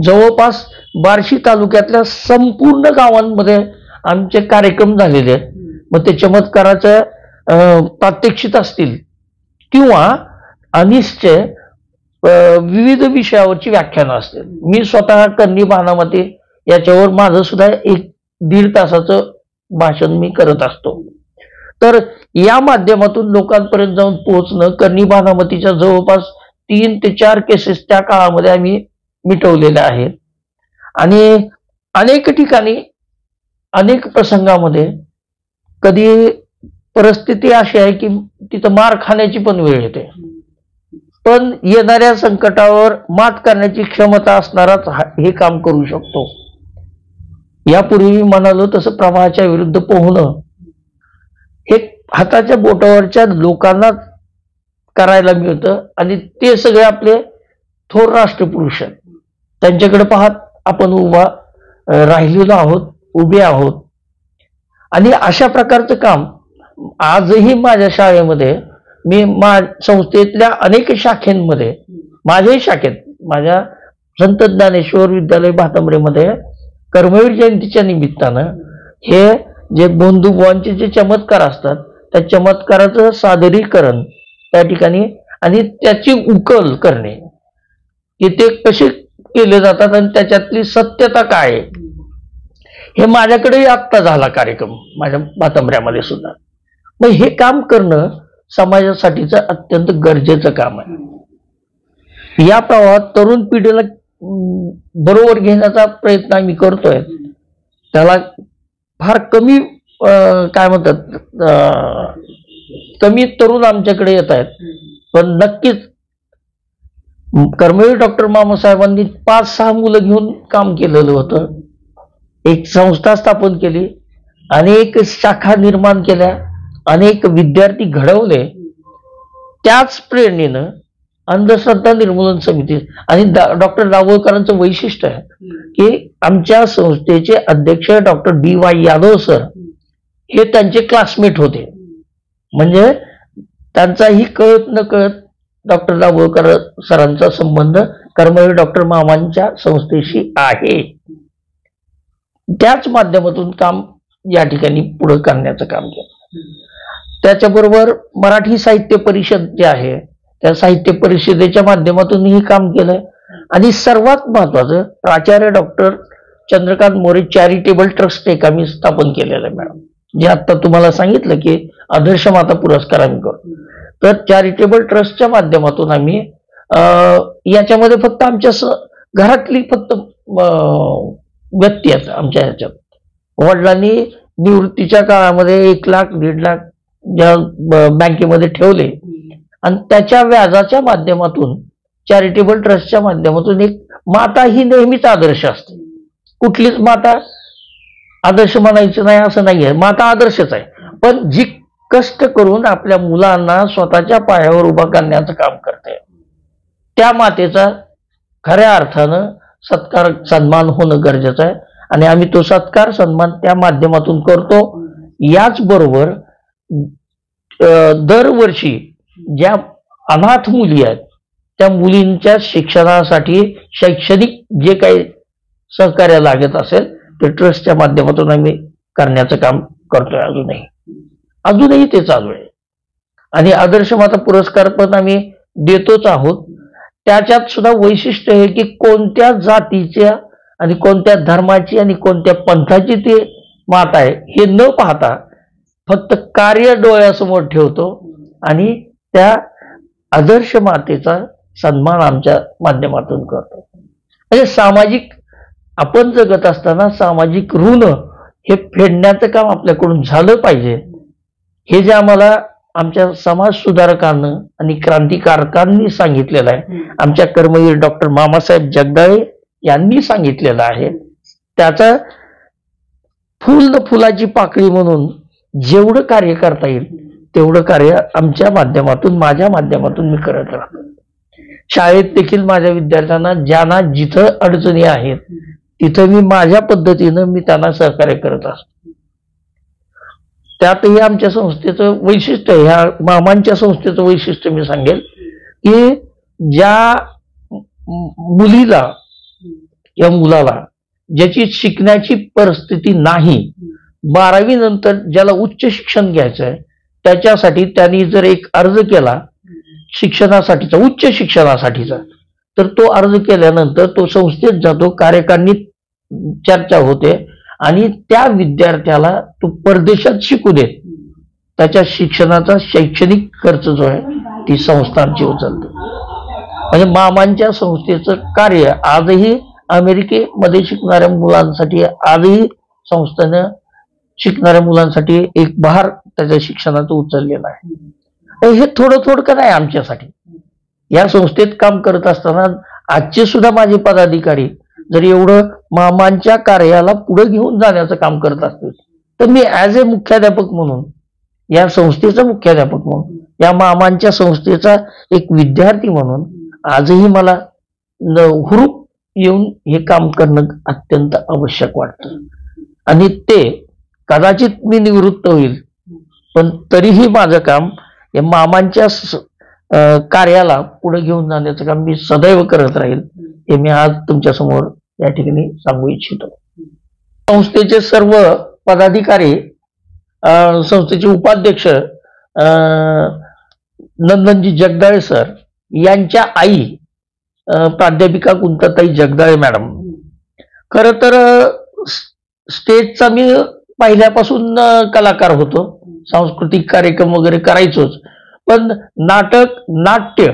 जवळपास बार्शी तालुक्यातल्या संपूर्ण गावांमध्ये आमचे कार्यक्रम झालेले आहेत. मग ते चमत्काराचं प्रात्यक्षिक असतील किंवा अनिसचे विविध विषयावरची व्याख्यानं असतील. मी स्वतः करणी बाणामती याच्यावर माझं सुद्धा 1-1.5 तासाचं भाषण मी करत असतो. तर या माध्यमातून लोकांपर्यंत जाऊन पोहोचणं, करणी बारामतीच्या जवळपास 3 ते 4 केसेस त्या काळामध्ये आम्ही मिटवलेल्या आहेत. आणि अनेक ठिकाणी अनेक प्रसंगामध्ये कधी परिस्थिती अशी आहे की तिथं मार खाण्याची पण वेळ येते, पण येणाऱ्या संकटावर मात करण्याची क्षमता असणाराच हे काम करू शकतो. यापूर्वी मी म्हणालो तसं प्रवाहाच्या विरुद्ध पोहणं हे हाताच्या बोटावरच्या लोकांना करायला मिळतं, आणि ते सगळे आपले थोर राष्ट्रपुरुष आहेत. त्यांच्याकडे पाहत आपण राहिलेलो आहोत, उभे आहोत. आणि अशा प्रकारचं काम आजही माझ्या शाळेमध्ये, मी संस्थेतल्या अनेक शाखेमध्ये, माझ्याही शाखेत, माझ्या संत ज्ञानेश्वर विद्यालय भातंब्रेमध्ये कर्मवीर जयंतीच्या निमित्तानं हे जे बंधुभावांचे जे चमत्कार असतात त्या चमत्काराचं सादरीकरण त्या ठिकाणी आणि त्याची उकल करणे, की ते कसे केले जातात आणि त्याच्यातली सत्यता काय आहे, हे माझ्याकडेही आत्ता झाला कार्यक्रम, माझ्या भातंब्र्यामध्ये सुद्धा. मग हे काम करणं समाजासाठीचं अत्यंत गरजेचं काम आहे. या प्रवाहात तरुण पिढीला बरोबर घेण्याचा प्रयत्न आम्ही करतोय. त्याला फार कमी काय म्हणतात, कमी तरुण आमच्याकडे येत आहेत, पण नक्कीच कर्मवीर डॉक्टर मामासाहेबांनी 5-6 मुलं घेऊन काम केलेलं होतं. एक संस्था स्थापन केली, अनेक शाखा निर्माण केल्या, अनेक विद्यार्थी घडवले. त्याच प्रेरणेनं अंधश्रद्धा निर्मूलन समिती आणि डॉक्टर दाभोळकरांचं वैशिष्ट्य आहे की आमच्या संस्थेचे अध्यक्ष डॉक्टर DY यादव सर हे त्यांचे क्लासमेट होते. म्हणजे त्यांचाही कळत न कळत डॉक्टर दाभोळकर सरांचा संबंध कर्मवीर डॉक्टर मामांच्या संस्थेशी आहे. त्याच माध्यमातून काम या ठिकाणी पुढे करण्याचं काम केलं. त्याच्याबरोबर मराठी साहित्य परिषद जे आहे त्या साहित्य परिषदेच्या माध्यमातूनही काम केलंय. आणि सर्वात महत्वाचं प्राचार्य doctor Chandrakant More charitable trust एक आम्ही स्थापन केलेलं आहे मॅडम, जे आता तुम्हाला सांगितलं की आदर्श माता पुरस्कार आम्ही करतो. तर चॅरिटेबल ट्रस्टच्या माध्यमातून आम्ही याच्यामध्ये फक्त आमच्या घरातली फक्त व्यक्ती आहेत. आमच्या ह्याच्यात वडिलांनी निवृत्तीच्या काळामध्ये 1 लाख 1.5 लाख ज्या बँकेमध्ये ठेवले आणि त्याच्या व्याजाच्या माध्यमातून चॅरिटेबल ट्रस्टच्या माध्यमातून एक माता ही नेहमीच आदर्श असते. कुठलीच माता आदर्श म्हणायचं नाही असं नाहीये, माता आदर्शच आहे, पण जी कष्ट करून आपल्या मुलांना स्वतःच्या पायावर उभा करण्याचं काम करते त्या मातेचा खऱ्या अर्थानं सत्कार सन्मान होणं गरजेचं आहे. आणि आम्ही तो सत्कार सन्मान त्या माध्यमातून करतो. याचबरोबर दरवर्षी ज्या अनाथ मुली आहेत त्या मुलींच्या शिक्षणासाठी शैक्षणिक जे काही सहकार्य लागत असेल ते ट्रस्टच्या माध्यमातून आम्ही करण्याचं काम करतोय. अजूनही ते चालू आहे. आणि आदर्श माता पुरस्कार पण आम्ही देतोच आहोत. त्याच्यात सुद्धा वैशिष्ट्य आहे की कोणत्या जातीच्या आणि कोणत्या धर्माची आणि कोणत्या पंथाची ती माता आहे हे न पाहता फक्त कार्य डोळ्यासमोर ठेवतो आणि त्या आदर्श मातेचा सन्मान आमच्या माध्यमातून करतो. म्हणजे सामाजिक आपण जगत असताना सामाजिक ऋण हे फेडण्याचं काम आपल्याकडून झालं पाहिजे. हे जे आम्हाला आमच्या समाज सुधारकांना आणि क्रांतिकारकांनी सांगितलेलं आहे, आमच्या कर्मवीर डॉक्टर मामासाहेब जगदाळे यांनी सांगितलेलं आहे, त्याचा फुलाची पाकळी म्हणून जेवढं कार्य करता येईल तेवढं कार्य आमच्या माध्यमातून माझ्या माध्यमातून मी करत राहतो. शाळेत देखील माझ्या विद्यार्थ्यांना ज्यांना जिथं अडचणी आहेत तिथं मी माझ्या पद्धतीनं मी त्यांना सहकार्य करत असतो. त्यातही आमच्या संस्थेचं वैशिष्ट्य, ह्या मामांच्या संस्थेचं वैशिष्ट्य मी सांगेल की ज्या मुलीला या मुलाला ज्याची शिकण्याची परिस्थिती नाही, 12वी नंतर ज्याला उच्च शिक्षण घ्यायचं आहे त्याच्यासाठी त्यांनी जर एक अर्ज केला शिक्षणासाठीचा, उच्च शिक्षणासाठीचा, तर तो अर्ज केल्यानंतर तो संस्थेत जातो, कार्यकारिणीत चर्चा होते आणि त्या विद्यार्थ्याला तो परदेशात शिकू देत त्याच्या शिक्षणाचा शैक्षणिक खर्च जो आहे ती संस्था आमची उचलते. म्हणजे मामांच्या संस्थेचं कार्य आजही अमेरिकेमध्ये शिकणाऱ्या मुलांसाठी, आजही संस्थेनं शिकणाऱ्या मुलांसाठी एक भार त्याच्या शिक्षणाचं उचललेला आहे. हे थोडं का नाही आमच्यासाठी. या संस्थेत काम करत असताना आजचे सुद्धा माझे पदाधिकारी जर एवढं मामांच्या कार्याला पुढे घेऊन जाण्याचं काम करत असतील तर मी ऍज ए मुख्याध्यापक म्हणून, या संस्थेचा मुख्याध्यापक म्हणून, या मामांच्या संस्थेचा एक विद्यार्थी म्हणून आजही मला हुरूप येऊन हे काम करणं अत्यंत आवश्यक वाटतं. आणि ते कदाचित मी निवृत्त होईल पण तरीही माझं काम या मामांच्या कार्याला पुढे घेऊन जाण्याचं काम मी सदैव करत राहील हे मी आज तुमच्या समोर या ठिकाणी सांगू इच्छितो. संस्थेचे सर्व पदाधिकारी, संस्थेचे उपाध्यक्ष नंदनजी जगदाळे सर यांच्या आई प्राध्यापिका कुंताताई जगदाळे मॅडम. खरं तर स्टेजचा मी पहिल्यापासून कलाकार होतो, सांस्कृतिक कार्यक्रम वगैरे करायचोच, पण नाट्य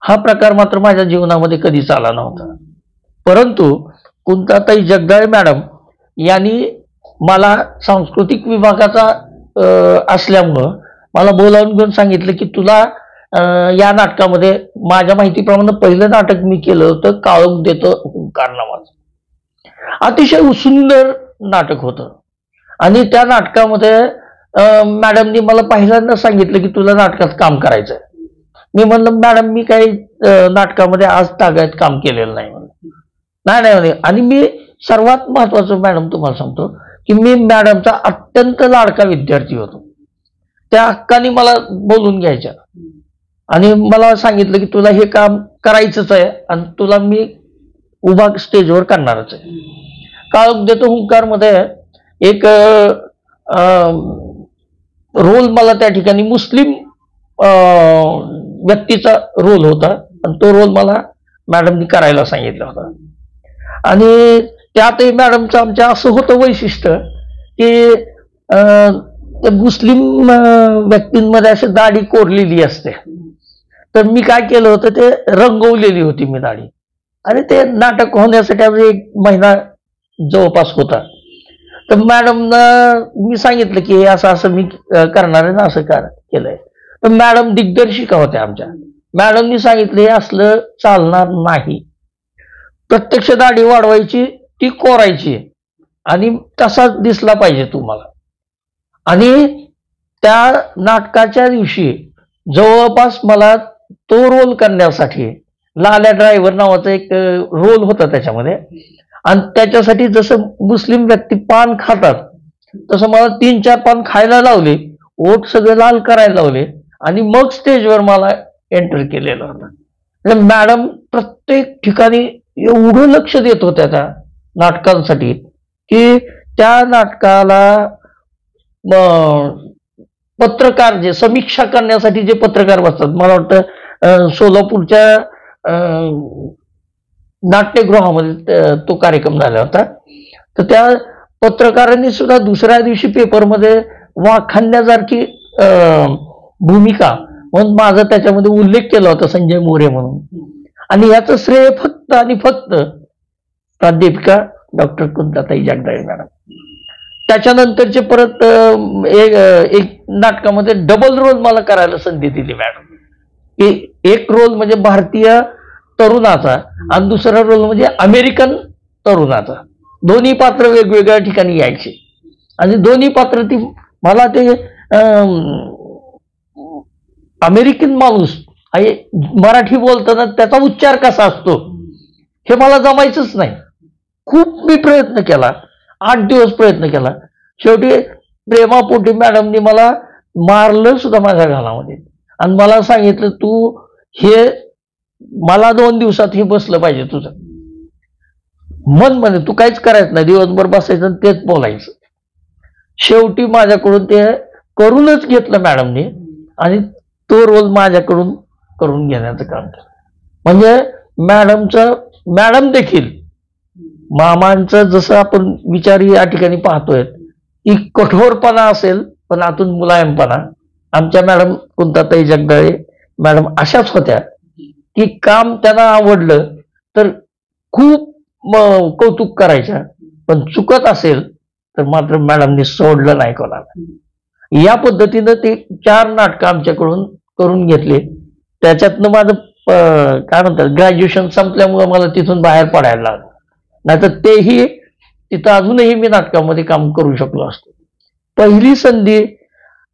हा प्रकार मात्र माझ्या जीवनामध्ये कधीच आला नव्हता. परंतु कुंताताई जगदाळे मॅडम यांनी मला सांस्कृतिक विभागाचा असल्यामुळं मला बोलावून घेऊन सांगितलं की तुला या नाटकामध्ये, माझ्या माहितीप्रमाणे पहिलं नाटक मी केलं होतं काळोख देतो हुंकार नावाचं. अतिशय सुंदर नाटक होतं आणि त्या नाटकामध्ये मॅडमनी मला पहिल्यांदा सांगितलं की तुला नाटकात काम करायचंय. मी म्हणलं मॅडम मी काही नाटकामध्ये आज तागायत काम केलेलं नाही. नाही. आणि मी सर्वात महत्वाचं मॅडम तुम्हाला सांगतो की मी मॅडमचा अत्यंत लाडका विद्यार्थी होतो. त्या हक्काने मला बोलून घ्यायच्या आणि मला सांगितलं की तुला हे काम करायचंच आहे आणि तुला मी उभा स्टेजवर करणारच आहे. काळोख देतो हुंकार मध्ये एक रोल मला त्या ठिकाणी मुस्लिम व्यक्तीचा रोल होता आणि तो रोल मला मॅडमनी करायला सांगितला होता. आणि त्यातही मॅडमचं आमच्या असं होतं वैशिष्ट्य की मुस्लिम व्यक्तींमध्ये अशी दाढी कोरलेली असते, तर मी काय केलं होतं ते रंगवलेली होती मी दाढी. आणि ते नाटक होण्यासाठी आम्ही 1 महिना जवळपास होता. तर मॅडमनं मी सांगितलं की हे असं मी करणार आहे ना, असं केलंय. तर मॅडम दिग्दर्शिका होत्या आमच्या. मॅडमनी सांगितलं हे असलं चालणार नाही, प्रत्यक्ष दाढी वाढवायची, ती कोरायची आणि तसाच दिसला पाहिजे तुम्हाला. आणि त्या नाटकाच्या दिवशी जवळपास मला तो रोल करण्यासाठी लाल्या ड्रायव्हर नावाचा एक रोल होता त्याच्यामध्ये, आणि त्याच्यासाठी जसं मुस्लिम व्यक्ती पान खातात तसं मला 3-4 पान खायला लावले, ओठ सगळे लाल करायला लावले आणि मग स्टेजवर मला एंटर केलेलं होतं. मॅडम प्रत्येक ठिकाणी एवढं लक्ष देत होत्या त्या नाटकांसाठी की त्या नाटकाला पत्रकार जे समीक्षा करण्यासाठी जे पत्रकार बसतात, मला वाटतं सोलापूरच्या नाट्यगृहामध्ये तो कार्यक्रम झाला होता. तर त्या पत्रकारांनी सुद्धा दुसऱ्या दिवशी पेपरमध्ये वाखाणण्यासारखी भूमिका म्हणून माझा त्याच्यामध्ये उल्लेख केला होता, संजय मोरे म्हणून. आणि याचं श्रेय फक्त आणि फक्त प्राध्यापिका डॉक्टर कुंताताई जगदाळे मॅडम. त्याच्यानंतरचे परत एक नाटकामध्ये डबल रोल मला करायला संधी दिली मॅडम. एक रोल म्हणजे भारतीय तरुणाचा आणि दुसरा रोल म्हणजे अमेरिकन तरुणाचा. दोन्ही पात्र वेगवेगळ्या ठिकाणी यायचे आणि दोन्ही पात्र ती मला ते अमेरिकन माणूस आणि मराठी बोलताना त्याचा उच्चार कसा असतो हे मला जमायचंच नाही. खूप मी प्रयत्न केला, 8 दिवस प्रयत्न केला. शेवटी प्रेमापोटी मॅडमनी मला मारलं सुद्धा माझ्या घालामध्ये आणि मला सांगितलं तू हे मला 2 दिवसात हे बसलं पाहिजे तुझं मन म्हणे, तू काहीच करायचं नाही, दिवसभर बसायचं आणि तेच बोलायचं. शेवटी माझ्याकडून ते करूनच घेतलं मॅडमनी आणि तो रोल माझ्याकडून करून घेण्याचं काम केलं. म्हणजे मॅडम देखील मामांचं जसं आपण विचार या ठिकाणी पाहतोय की कठोरपणा असेल पण आतून मुलायमपणा, आमच्या मॅडम कुंताताई जगदाळे मॅडम अशाच होत्या की काम त्यांना आवडलं तर खूप कौतुक करायच्या, पण चुकत असेल तर मात्र मॅडमनी सोडलं नाही कोणाला. या पद्धतीनं ते 4 नाटकं आमच्याकडून करून घेतले. त्याच्यातनं माझं काय म्हणतात ग्रॅज्युएशन संपल्यामुळे मला तिथून बाहेर पडायला लागलं, नाहीतर तेही तिथं अजूनही मी नाटकामध्ये काम करू शकलो असतो. पहिली संधी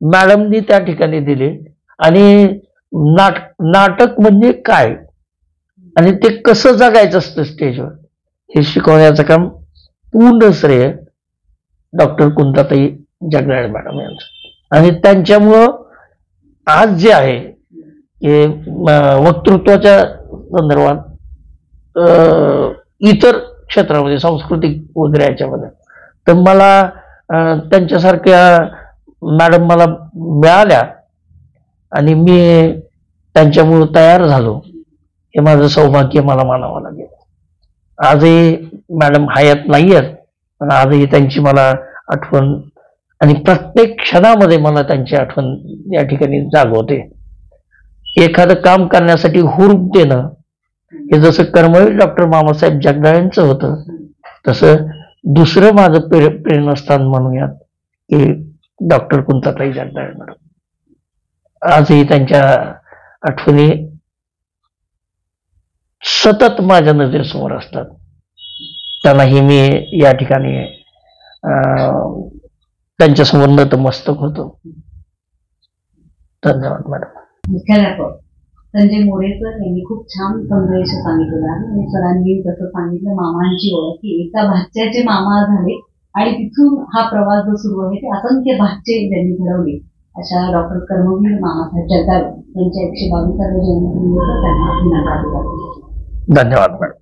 मॅडमनी त्या ठिकाणी दिली आणि नाटक म्हणजे काय आणि ते कसं जगायचं असतं स्टेजवर हे शिकवण्याचं काम पूर्ण श्रेय डॉक्टर कुंताताई जगदाळे मॅडम यांचं. आणि त्यांच्यामुळं आज जे आहे हे वक्तृत्वाच्या संदर्भात इतर क्षेत्रामध्ये सांस्कृतिक वगैरे याच्यामध्ये तर मला त्यांच्यासारख्या मॅडम मला मिळाल्या आणि मी त्यांच्यामुळे तयार झालो, हे माझं सौभाग्य मला मानावं लागेल. आजही मॅडम हयात नाही आहेत, पण आजही त्यांची मला आठवण आणि प्रत्येक क्षणामध्ये मला त्यांची आठवण या ठिकाणी जागवते. एखादं काम करण्यासाठी हुरूप देणं हे जसं कर्मवीर डॉक्टर मामासाहेब जगदाळेंचं होतं, तसं दुसरं माझं प्रेरणास्थान म्हणूयात की डॉक्टर कुंताताई जगदाळे मॅडम. आजही त्यांच्या आठवणी सतत माझ्या नजरेसमोर असतात. त्यांनाही मी या ठिकाणी त्यांच्यासमोर नतमस्तक होतो. धन्यवाद मॅडम. मुख्याध्यापक संजय मोरे सर यांनी खूप छान संदेश सांगितलेला आहे आणि सरांनी जसं सांगितलं मामांची ओळख की एका भाच्याचे मामा झाले आणि तिथून हा प्रवास जो सुरू आहे ते असंख्य भाचे ज्यांनी घडवले अशा डॉक्टर कर्मवीर मामासाहेब जगदाळे यांच्या 122व्या जयंतीनिमित्त त्यांना अभिनंदन. धन्यवाद मॅडम.